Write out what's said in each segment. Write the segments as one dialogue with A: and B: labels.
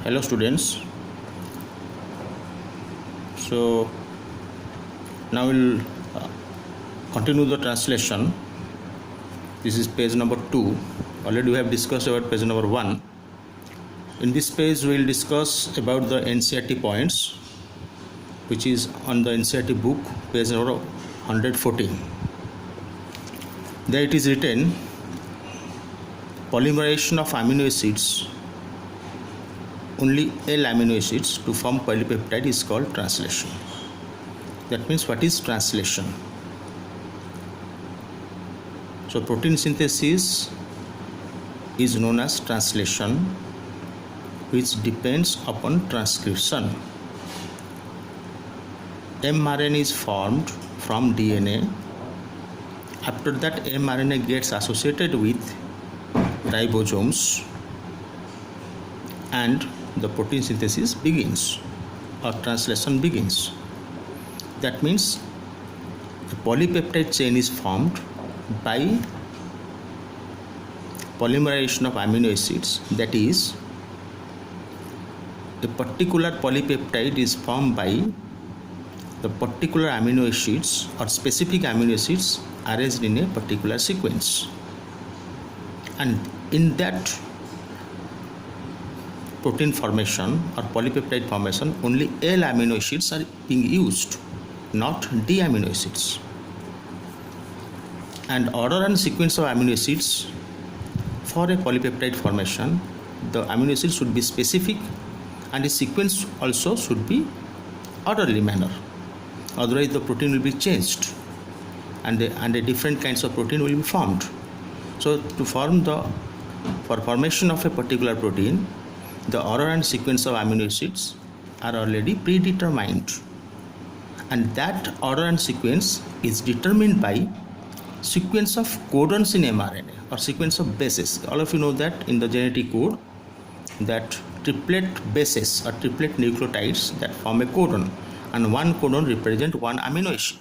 A: Hello students. So now we'll continue the translation. This is page number 2. Already we have discussed about page number 1. In this page we will discuss about the NCERT points, which is on the NCERT book, page number 114. There it is written, polymerization of amino acids, only L amino acids to form polypeptide is called translation. That means, what is translation? So protein synthesis is known as translation, which depends upon transcription. mRNA is formed from DNA. After that, mRNA gets associated with ribosomes and the protein synthesis begins, or translation begins. That means the polypeptide chain is formed by polymerization of amino acids. That is, a particular polypeptide is formed by the particular amino acids or specific amino acids arranged in a particular sequence, and in that protein formation or polypeptide formation, only L amino acids are being used, not D amino acids. And order and sequence of amino acids for a polypeptide formation, the amino acids should be specific and the sequence also should be orderly manner. Otherwise the protein will be changed and the different kinds of protein will be formed. So for formation of a particular protein, the order and sequence of amino acids are already predetermined, and that order and sequence is determined by sequence of codons in mRNA or sequence of bases. All of you know that in the genetic code, that triplet bases or triplet nucleotides that form a codon, and one codon represents one amino acid.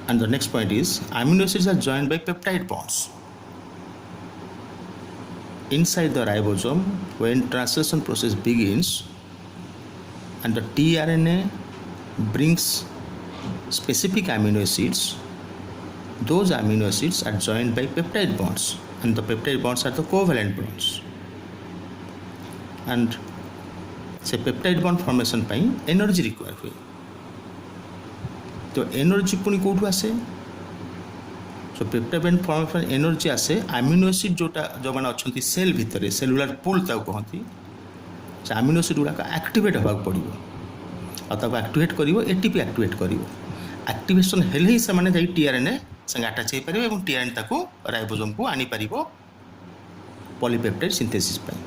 A: And the next point is, amino acids are joined by peptide bonds inside the ribosome. When translation process begins and the tRNA brings specific amino acids, those amino acids are joined by peptide bonds, and the peptide bonds are the covalent bonds. And say peptide bond formation ପାଇଁ energy require हुए. तो energy पुणी कौटू आसे? सो peptide bond formation energy आसे amino acid जोटा जो माने अछंती cell भितर सेलुलर पूल ताको कहती, से अमीनो एसिड गुडा एक्टिवेट होगा पड़िबो आ ताको एक्टिवेट करिवो, एटीपी एक्टिवेट करिवो. एक्टिवेशन हेले ही से माने जाई टीआरएनए संग अटैच हे परिबो एवं टीआरएनए ताको राइबोसोम को आनी परिबो पॉलीपेप्टाइड सिंथेसिस पई.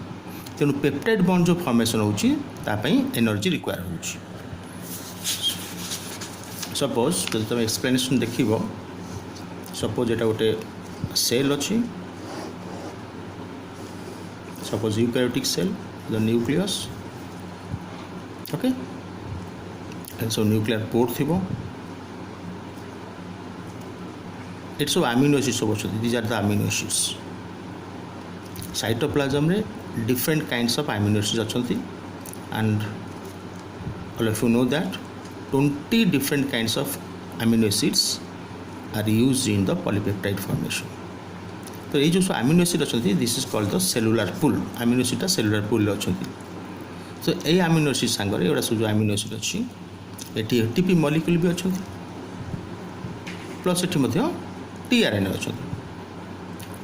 A: तेनु पेप्टाइड बॉन्ड जो फॉर्मेशन होउची ता पई एनर्जी रिक्वायर होउची. सपोज जो तुम एक्सप्लेनेशन देखिबो, सपोज एटा गोटे सेल अच्छी, suppose eukaryotic cell, the nucleus, okay, so nuclear pore थिबो, इट सब अमीनो एसिड्स सब अछि. These are the amino acids. Cytoplasm रे different kinds of amino acids अछंती, and all of you know that 20 different kinds of amino acids are used in the polypeptide formation. तो ये जो amino acid अच्छी, this is called the cellular pool. amino acid cellular pool अच्छी. तो ये amino acid सांगरे एवढा जो amino acid अच्छी, एटी ATP molecule भी अच्छी, प्लस एटी मध्य tRNA अच्छी.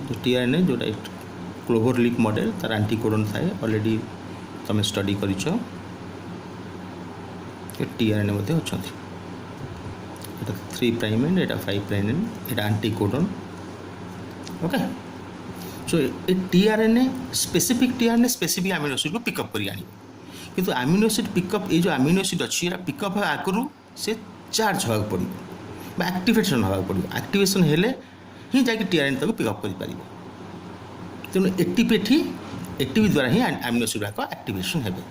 A: तो tRNA जोटा क्लोवर लीफ मॉडल तार एंटीकोडन थाए, ऑलरेडी तुम स्टडी करिछो. टीआरएनए मध्ये अछंती, एटा 3 prime and Etah 5 prime and Etah एंटीकोडन. Okay, so A tRNA specific amino acid को पिकअप करी आनी. किंतु अमीनो एसिड पिकअप, ये जो अमीनो एसिड अच्छी पिकअप है आगरू से चार्ज होगा पड़ो बा एक्टिवेशन होगा पड़ो. एक्टिवेशन हेले ही जाके टीआरएनए ताको पिकअप करि पारिबो. तेणु एटीपी द्वारा ही अमीनो एसिड का एक्टिवेशन हेबे.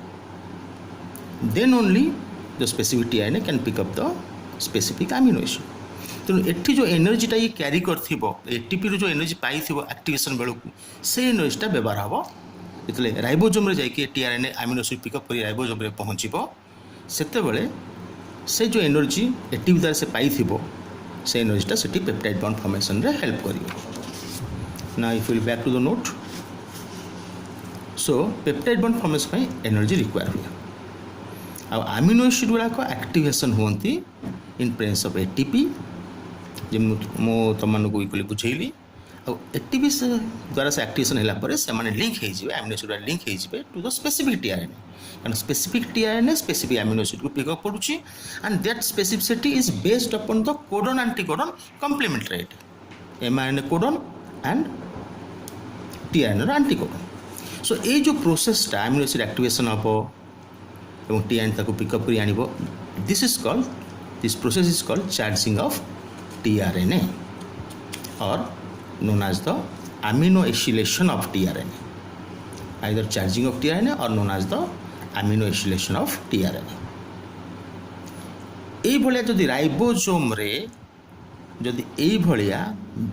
A: Then only the specific tRNA can pick up the specific amino acid. तेणु एठी जो एनर्जीटा ये क्यारी करथिबो एटीपी रो जो एनर्जी पाइथिबो एक्टिवेशन बेलकु से एनर्जीटा व्यवहार हबो जेतले राइबोसोम रे जाइके टीआरएनए अमीनो एसिड पिकअप करी राइबोसोम रे पहुंचीबो सेते बेले से जो एनर्जी एटीपी द्वारा से पाइथिबो से एनर्जीटा सेठी पेप्टाइड बॉन्ड फॉर्मेशन रे हेल्प करिवो now if will back to the note so peptide bond formation पे एनर्जी रिक्वायर हुए आ अमीनो एसिड गुड़ाक एक्टिवेशन होती इन प्रेजेंस ऑफ एटीपी जे मो तुमको इक्वली बुझेली आ एटीपी द्वारा से एक्टिवेशन है से लिंक हो अमीनो एसिड लिंक हो टू द स्पेसिफिक टीआरएनए कारण specific tRNA specific amino acid को पिकअप करुच्ची and that specificity is based upon the codon anticodon कॉम्प्लीमेंट्रेट mRNA codon and tRNA anticodon so ये जो प्रोसेसटा अमीनो एसिड एक्टिवेशन हम और tRNA को पिकअप कर आनिबो this process is called charging of tRNA और known as the amino acylation of tRNA, either charging of tRNA or known as the amino acylation of tRNA. এই ভলিয়া যদি ribosome রে যদি এই ভলিয়া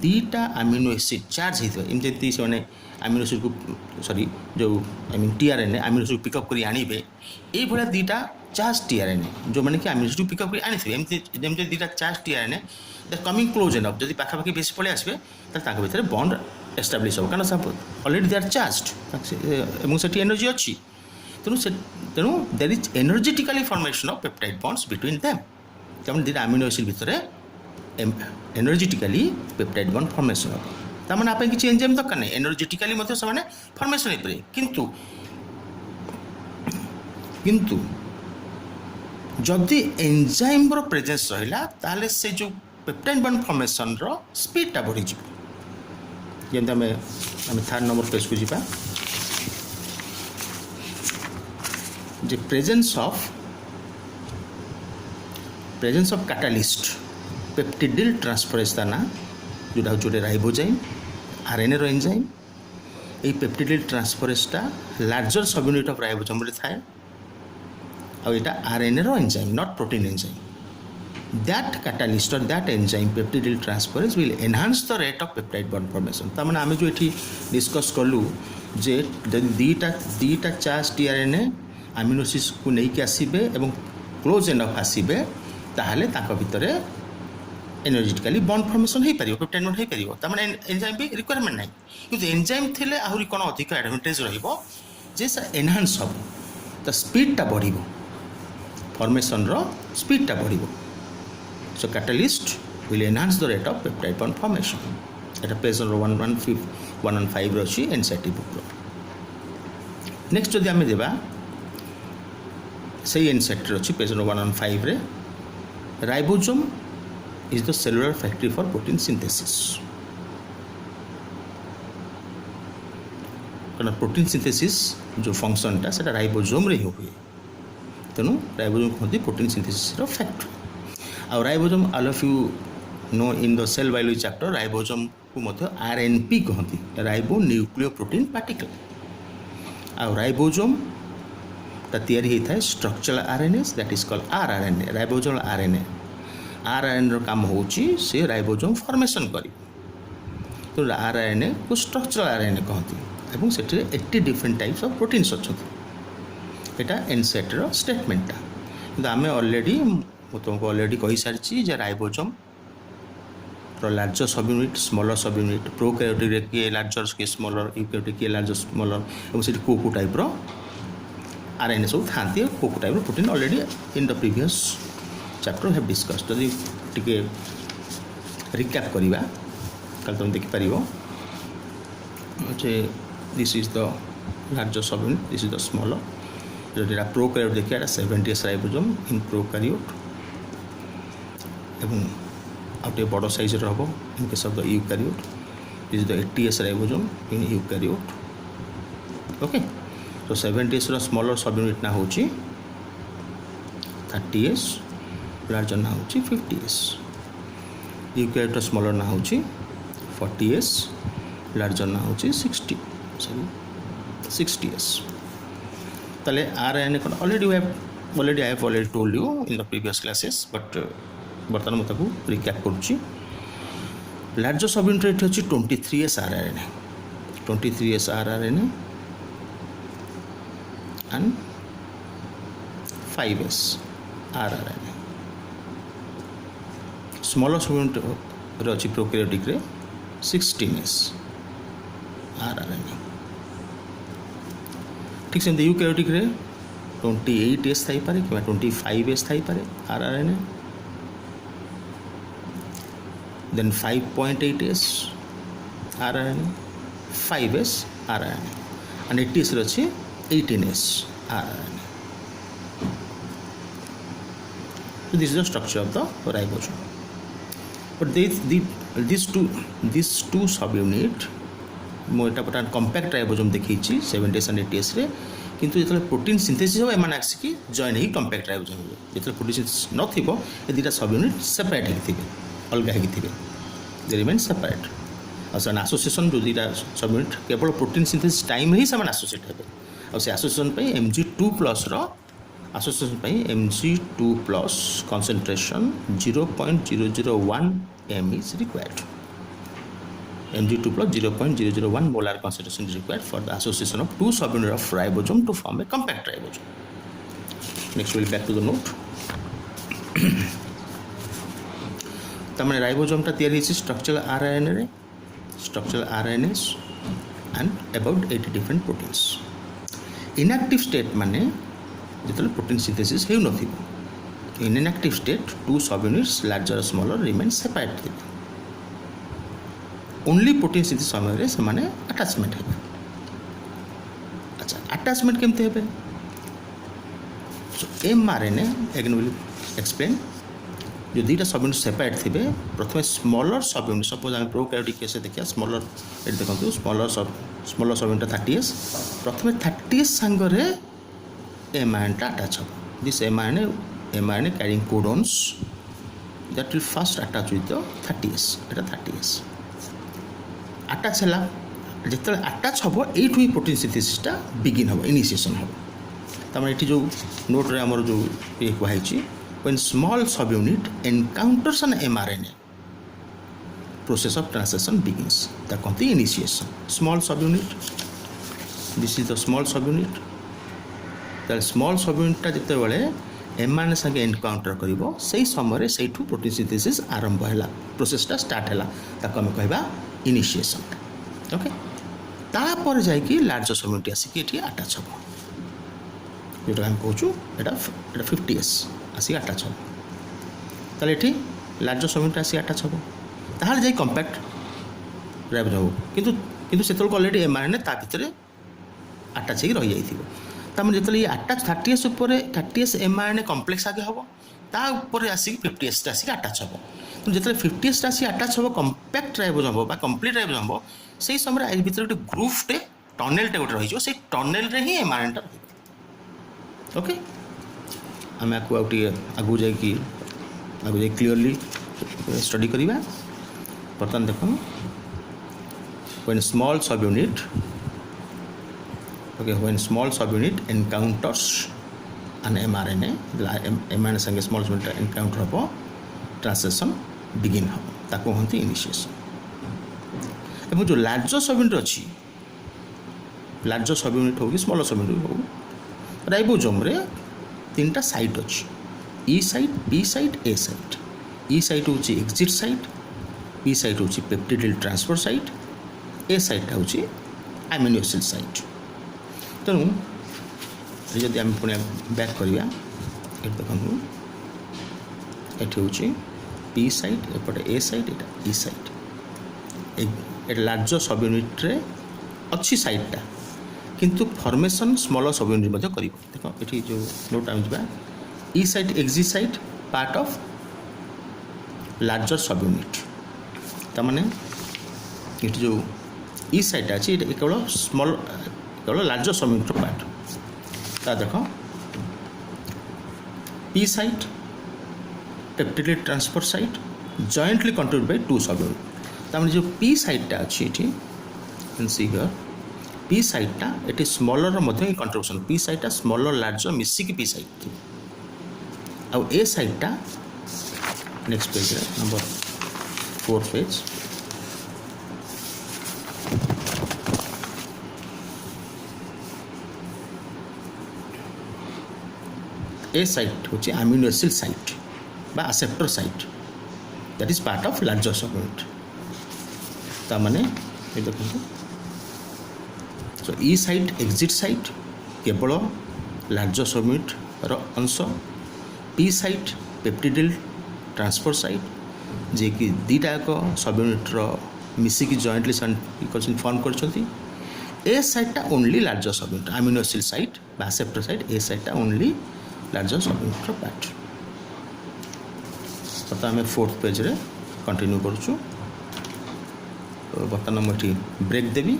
A: দুইটা আমিনো এসিড চার্জ হইতো এমতি সেমানে আমিনো এসিড को sorry जो I mean tRNA amino acid pickup करी आनिबे এই ভলিয়া দুইটা चार्ज टीआरएनए जो माने कि अमीनो एसिड पिकअप करी आनिथिबे एमति जेमति दुईटा charge tRNA the coming close enough जदि पाखापाखि बेसी पळै आसबे तार भितर बॉन्ड एस्टाब्लिश हो कारण ऑलरेडी दे आर चार्जड एवं सेठी एनर्जी अच्छी तेणु there is energetically formation of peptide bonds between them तेमन दुईटा अमीनो एसिड भितर एनर्जेटिकली पेप्टाइड बॉन्ड फॉर्मेशन हो तार आप किसी एंजाइम दरकार नहीं एनर्जेटिकली से फॉर्मेशन हो पारे किंतु जदि एंजाइम प्रेजेंस रहा ताले से जो पेप्टाइड बॉन्ड फॉर्मेशन रो स्पीडटा बढ़ी जमी आम थर्ड नंबर पेज को जीवा जे presence of catalyst peptidyl transferase ता ना जोटा जोटे राइबोजाइम आरएनए रो एंजाइम ये पेप्टिडिल ट्रांसफरेजटा larger subunit of ribosome रे थाए और यहाँ आरएनए रो enzyme not protein enzyme that catalyst और that enzyme peptidyl transferase will enhance the rate of peptide bond formation तार आम जो ये डिस्कस कलु जे दुईटा चार्ज टीआरएनए अमीनो एसिड को लेकिन आसबे और क्लोज एनफ आसबे ताहले तांको भितरे एनर्जेटिकली बॉन्ड फॉर्मेशन हो पार पेप्टाइड बॉन्ड हो पार तार एंजाइम भी रिक्वायरमेंट ना कि एंजाइम थे आहरी कौन अधिक एडवांटेज रे से एनहांस हम तो स्पीडटा बढ़ फॉर्मेशन रो स्पीडटा बढ़ so catalyst will enhance the rate of peptide bond formation एटा पेज नंबर 115 अच्छी एनसीईआरटी बुक नेक्स्ट जदि आम देवा से एनसीईआरटी अच्छी पेज नंबर 115 रे ribosome is the cellular factory for protein synthesis कारण प्रोटीन सिंथेसिस जो फंक्शनटा से राइबोसोम रे हुए तेणु राइबोसोम कहते प्रोटीन सिंथेसिस फैक्ट्री आ ribosome all of you know in the cell biology chapter ribosome को मध्य आरएनपी कहती राइबो न्यूक्लियो प्रोटीन पार्टिकल आ राइबोसोम ता तैयारी होता है structural RNA that is called rRNA ribosome RNA rRNA काम होची से राइबोसोम फॉर्मेशन करी तो आरआरएनए को स्ट्रक्चरल आरएनए कहती एवं से 80 डिफरेंट टाइप्स ऑफ प्रोटीन्स अच्छा यहाँ एनसीईआरटी स्टेटमेंटा कि आम ऑलरेडी तुमको ऑलरेडी कही सारी जे ribosome larger subunit smaller subunit prokaryotic किए लार्जर किए स्मॉलर यूकैरियोटिक किए लार्जर स्मॉलर और से को टाइप आरएनए सब था को type protein already in the previous chapter have discuss जदि टिके रिकैप करिबा कल तुम देखिपर जे this is the larger subunit this is the smaller जो प्रोकैरियोट देखिए 70s राइबोसोम इन प्रोकैरियोट एवं आउटे बड़ साइज हम in case of the eukaryote this is the 80s ribosome in eukaryote okay तो 70s स्मॉलर सब unit ना होची 30s larger ना होची 50s यूकैरियोट स्मॉलर ना होची 40s लार्जर ना होची 60s ताले RNA already I have already told you in the previous classes but बर्तमान मुझे रिक्याप करुच्ची लार्जर सब यूनिट ये अच्छी 23S rRNA 23S rRNA and 5S rRNA smaller सब यूनिट अच्छी प्रोकैरियोटिक रे 16S rRNA ठीक से यूकैरियोटिक रे 28S थी पारे कि 25S थी पारे rRNA then 5.8S rRNA 5S rRNA and 80S अच्छे 18S rRNA. So this is the structure of the ribosome. But these two subunit मोटा पटान कम्पैक्ट राइबोसोम देखी 70S and 80S रे किंतु जो प्रोटीन सिंथेसिस हो एम आसिकी जॉइन ही compact ribosome हो जो protein synthesis नथिबो ए दुटा सबयूनिट सेपरेट ही थिबे अलग ही थिबे दे रिमेन सेपरेट और से एसोसिएशन जो दुटा सबयूनिट केवल प्रोटीन सिंथेसिस टाइम ही से एसोसिएट हेबे और से एसोसिएशन पे Mg2+ रो एसोसिएशन पे Mg2+ concentration 0.001 m is required. Mg2+ 0.001 molar concentration is required for the association of two subunits of ribosome to form a compact ribosome. Next we'll back to the note. तमने ribosome टा तैयारी है structural RNA रे structural RNS and about 80 different proteins. Inactive state माने जितने protein synthesis हेउ नथिबो. In inactive state two subunits larger or smaller remain separate थिबे. Only protein synthesis समय रे से माने अटैचमेंट हेबे. अच्छा अटैचमेंट केमते हेबे so mRNA again will explain जो दुटा सबयूनिट सेपरेट थे प्रथम स्मॉलर सबयूनिट सपोज आम प्रोकैरियोटिक केस देखिए स्मॉलर ये देखो स्मॉलर सबयूनिट 30S प्रथम 30S सांगरे एमआरएनए अटैच हम this mRNA carrying codons that will first attach with the 30S एटा 30S अटैच है जिते अटैच हम ये प्रोटीन सिंथेसिसटा बिगिन हम इनिशिएशन हम तमें ये जो नोट रे हमर जो ये कहुई when small subunit encounters an mRNA process of translation begins that comes the initiation small subunit this is the small subunit the small subunit टा जिते बेले mRNA संगे एनकाउंटर करिवो सेही समय रे सेठू प्रोटीन सिंथेसिस आरंभ हैला प्रोसेस टा स्टार्ट हैला ताको हम कहबा इनिशिएशन ओके तापर जाय कि लार्ज सबयूनिट आसी कि अटैच हो जोटा हम कहूँ एटा 50S आसी अटैच हम ताले एठी लार्ज सबयूनिट आसी अटैच हम ताहाल जाय कम्पैक्ट राइबोसोम किंतु किंतु सेतल ऑलरेडी एमआरएनए ता भितर अटैच ही रही जाइथिबो तामे जेतले अटैच 30S ऊपर 30S एमआरएनए कॉम्प्लेक्स आगे हबो ता ऊपर आसी 50S ता आसी अटैच हबो तो जेतले 50S ता आसी अटैच हबो कम्पैक्ट राइबोसोम बा कंप्लीट राइबोसोम हबो सेही समय रे भितर गोटे ग्रुप टे टनेल टे गोटे रही जो से टनेल रे ही एमआरएनए टा रही ओके आम आपको आगू जा क्लीयरली स्टडी करिबा बर्तमान देखो when small subunit okay when small subunit encounters an mRNA mRNA संगे small subunit encounter हबो ट्रांसलेशन बिगिन हबो ताको हंती इनिशिएशन एबो जो लार्जर सबयूनिट अछि लार्जर सबयूनिट हो कि स्मॉलर सबयूनिट हो राइबोसोम रे तीनटा साइट अच्छी ई साइट बी साइट ए साइट ई साइट हूँ एक्जिट साइट बी साइट हूँ पेप्टिडाइल ट्रांसफर साइट ए साइट हूँ अमीनो एसिड साइट तेणु जदि आम पुणी बैक करवा ये देखो ये हूँ पी साइट एपटे ए साइट एटा ई साइट ये लार्जर सबयूनिट रे अच्छी साइटटा किंतु फॉर्मेशन स्मॉलर सबयूनिट मध्य करिवो देखो एठी जो नोट आम जबा E site exit site part of larger subunit ता माने एठी जो ई साइट अछि एटा केवल लार्जर सबयूनिट पार्ट ता देखो P site peptidyl transfer site jointly controlled by two subunit ता माने जो पी साइट टा अछि एठी कैन सी हियर पी साइटा ये स्मॉलर मध्य कंट्रीब्यूशन पी साइटा स्मॉलर लार्जर मिसिक पी साइट थी आ ए साइटा next page number 4 page A site हूँ अमीनो एसिड साइट बा acceptor site that is part of larger subunit ताने ये देखो so E site exit site केवल लार्जर सबयूनिट रो अंश P site peptidyl transfer site जे कि दीटा एक सबयूनिट्र मिसिकी जॉइंटली फॉर्म कर ए साइटा only larger subunit amino acid site बा एक्सेप्टर साइट ए साइटा ओनली लार्जर सबयूनिट्र पार्ट बर्तमान आम 4th पेज रे कंटिन्यू करुचु बर्तमान मुझे ब्रेक देवी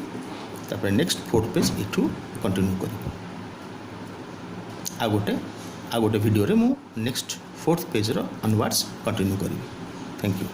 A: तापर next 4th page you continue करी आ गोटे वीडियो रे मु नेक्स्ट 4th पेज रो अनवर्ड्स कंटिन्यू करी थैंक यू।